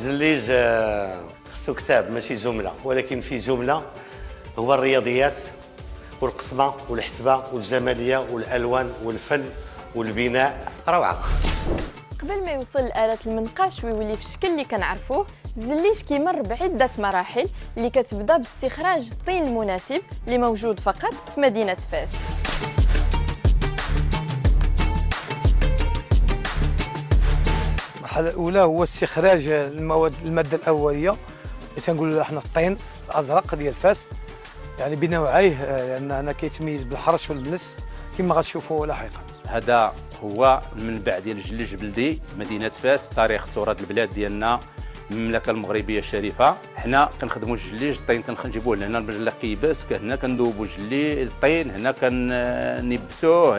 الزليج خصو كتاب ماشي جمله، ولكن في جمله هو الرياضيات والقسمه والحسبه والجماليه والالوان والفن والبناء. روعه. قبل ما يوصل لآلة المنقاش ويولي في الشكل اللي كنعرفوه، الزليج كيمر بعدة مراحل اللي كتبدا باستخراج الطين المناسب اللي موجود فقط في مدينة فاس. المرحلة الأولى هو استخراج المادة الأولية اللي تنقولوا احنا الطين الأزرق ديال فاس، يعني بنوعيه، لأن هنا كيتميز بالحرش واللمس كما غتشوفوا لاحقا. هذا هو المنبع ديال الجليج البلدي مدينة فاس، تاريخ تراث البلاد ديالنا، المملكة المغربية الشريفة. حنا كنخدموا الجليج الطين كنجيبوه لهنا المجلة كيباس، هنا كنذوبوا الجليج الطين، هنا كنبسوه.